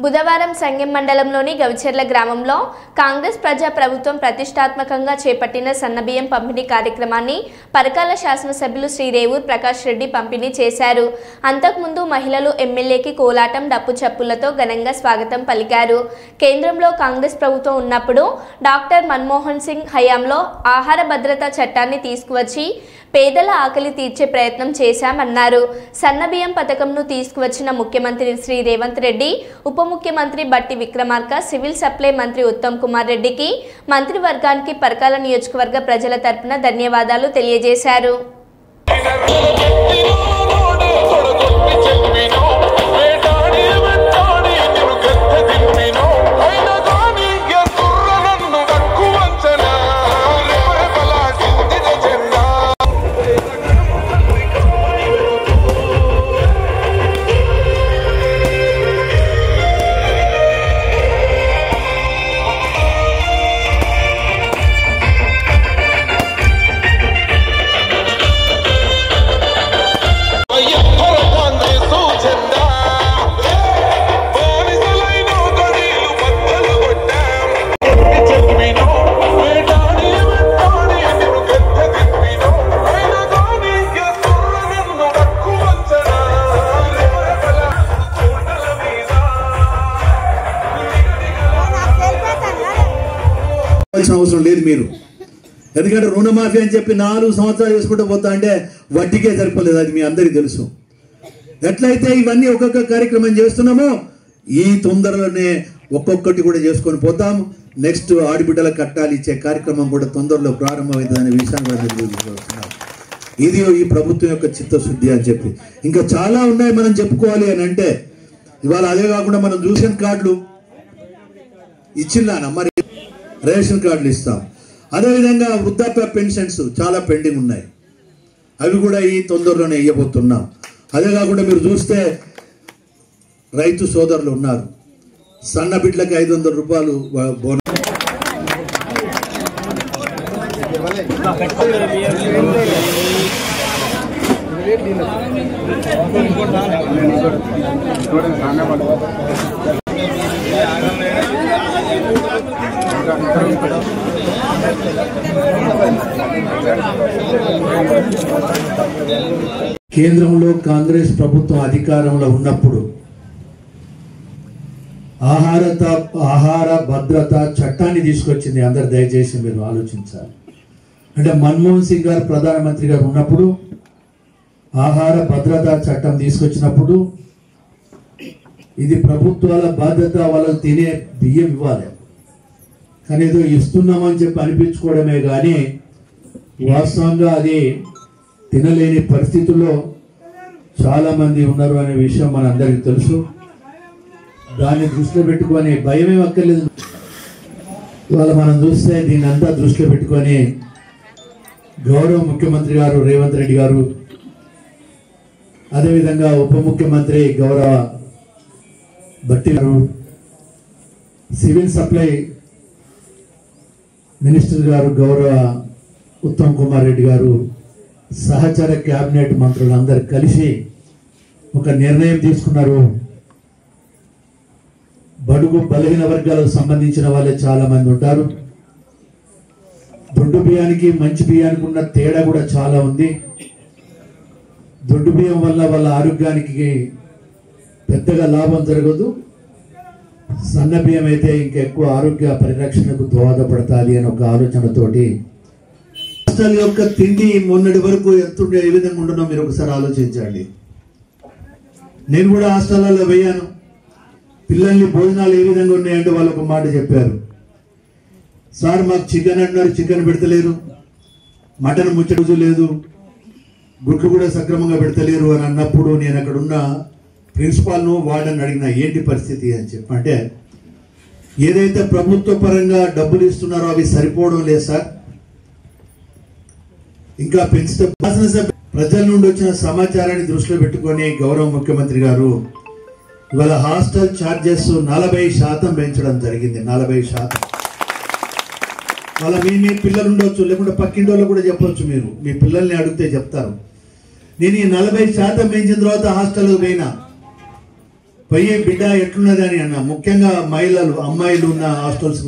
బుధవారం సంగెం మండలంలోని గవిచెర్ల గ్రామంలో కాంగ్రెస్ ప్రజా ప్రభుత్వం ప్రతిష్టాత్మకంగా చేపట్టిన సన్నబియ్యం పంపిణీ కార్యక్రమాన్ని పరకాల శాసనసభ్యులు శ్రీ రేవూర్ ప్రకాష్ రెడ్డి పంపిణీ చేశారు. అంతకుముందు మహిళలు ఎమ్మెల్యేకి కోలాటం డప్పు చప్పులతో ఘనంగా స్వాగతం పలికారు. కేంద్రంలో కాంగ్రెస్ ప్రభుత్వం ఉన్నప్పుడు డాక్టర్ మన్మోహన్ సింగ్ హయాంలో ఆహార భద్రతా చట్టాన్ని తీసుకువచ్చి పేదల ఆకలి తీర్చే ప్రయత్నం చేశామన్నారు. సన్నబియ్యం పథకంను తీసుకువచ్చిన ముఖ్యమంత్రి శ్రీ రేవంత్ రెడ్డి, ఉప ముఖ్యమంత్రి బట్టి విక్రమార్క, సివిల్ సప్లై మంత్రి ఉత్తమ్ కుమార్ రెడ్డికి, మంత్రివర్గానికి పరకాల నియోజకవర్గ ప్రజల తరపున ధన్యవాదాలు తెలియజేశారు. అవసరం లేదు మీరు, ఎందుకంటే రుణమాఫీ అని చెప్పి 4 సంవత్సరాలు చేసుకుంటూ పోతా అంటే వడ్డీకే సరిపోలేదు. అది మీ అందరికీ తెలుసు. ఎట్లయితే ఇవన్నీ ఒక్కొక్క కార్యక్రమం చేస్తున్నామో ఈ తొందరలోనే ఒక్కొక్కటి కూడా చేసుకొని పోతాం. నెక్స్ట్ ఆడబిడ్డల కట్టాలు ఇచ్చే కార్యక్రమం కూడా తొందరలో ప్రారంభమవుతుందనే విషయాన్ని తెలియజేస్తున్నాం. ఇది ఈ ప్రభుత్వం యొక్క చిత్తశుద్ధి అని చెప్పి ఇంకా చాలా ఉన్నాయి మనం చెప్పుకోవాలి అని అంటే. ఇవాళ అదే కాకుండా మనం రేషన్ కార్డులు ఇచ్చిందా, మరి రేషన్ కార్డులు ఇస్తాం. అదేవిధంగా వృద్ధాప్య పెన్షన్స్ చాలా పెండింగ్ ఉన్నాయి, అవి కూడా ఈ తొందరలోనే ఇవ్వబోతున్నాం. అదే కాకుండా మీరు చూస్తే రైతు సోదరులు ఉన్నారు, సన్న బిడ్డలకి 500 రూపాయలు బోనస్. కేంద్రంలో కాంగ్రెస్ ప్రభుత్వం అధికారంలో ఉన్నప్పుడు ఆహార భద్రత చట్టాన్ని తీసుకొచ్చింది. అందరు దయచేసి మీరు ఆలోచించాలి. అంటే మన్మోహన్ సింగ్ గారు ప్రధానమంత్రి గారు ఉన్నప్పుడు ఆహార భద్రతా చట్టం తీసుకొచ్చినప్పుడు ఇది ప్రభుత్వాల బాధ్యత, వాళ్ళకి తినే బియ్యం ఇవ్వాలి. కానీ ఏదో ఇస్తున్నామని చెప్పి అనిపించుకోవడమే కానీ వాస్తవంగా అది తినలేని పరిస్థితుల్లో చాలామంది ఉన్నారు అనే విషయం మనందరికీ తెలుసు. దాన్ని దృష్టిలో పెట్టుకొని భయమే అక్కర్లేదు. ఇవాళ మనం చూస్తే దీన్ని అంతా దృష్టిలో పెట్టుకొని గౌరవ ముఖ్యమంత్రి గారు రేవంత్ రెడ్డి గారు, అదేవిధంగా ఉప ముఖ్యమంత్రి గౌరవ బట్టి గారు, సివిల్ సప్లై మినిస్టర్ గారు గౌరవ ఉత్తమ్ కుమార్ రెడ్డి గారు, సహచర క్యాబినెట్ మంత్రులు అందరు కలిసి ఒక నిర్ణయం తీసుకున్నారు. బడుగు బలహీన వర్గాలకు సంబంధించిన వాళ్ళే చాలా మంది ఉంటారు. దొడ్డు బియ్యానికి మంచి బియ్యానికి ఉన్న తేడా కూడా చాలా ఉంది. దొడ్డు బియ్యం వల్ల వాళ్ళ ఆరోగ్యానికి పెద్దగా లాభం జరగదు, సన్న బియ్యం అయితే ఇంకెక్కువ ఆరోగ్య పరిరక్షణకు దోహదపడతాది అని ఒక ఆలోచనతోటి హాస్టల్ యొక్క తిండి మొన్నటి వరకు ఎంతుండే ఏ విధంగా ఉండనో మీరు ఒకసారి ఆలోచించండి. నేను కూడా హాస్టల్లో పోయాను. పిల్లల్ని భోజనాలు ఏ విధంగా ఉన్నాయంటే వాళ్ళు ఒక మాట చెప్పారు, సార్ మాకు చికెన్ అన్నారు, చికెన్ పెడతలేరు, మటన్ ముచ్చట లేదు, గుడ్లు కూడా సక్రమంగా పెడతలేరు అని అన్నప్పుడు నేను అక్కడ ఉన్న ప్రిన్సిపాల్ను వార్డెన్ అడిగిన ఏంటి పరిస్థితి అని చెప్పి. అంటే ఏదైతే ప్రభుత్వ పరంగా డబ్బులు ఇస్తున్నారో అవి సరిపోవడం లేదు సార్, ఇంకా పెంచితే. ప్రజల నుండి వచ్చిన సమాచారాన్ని దృష్టిలో పెట్టుకొని గౌరవ ముఖ్యమంత్రి గారు ఇవాళ హాస్టల్ ఛార్జెస్ 40% పెంచడం జరిగింది. 40%. వాళ్ళ మీ పిల్లలు ఉండొచ్చు, లేకుంటే పక్కింటి వాళ్ళు కూడా చెప్పొచ్చు. మీరు మీ పిల్లల్ని అడిగితే చెప్తారు. నేను ఈ 40% పెంచిన తర్వాత హాస్టల్కి పోయినా పోయి బిడ్డ ఎట్లున్నదని అన్న, ముఖ్యంగా మహిళలు అమ్మాయిలు ఉన్న హాస్టల్స్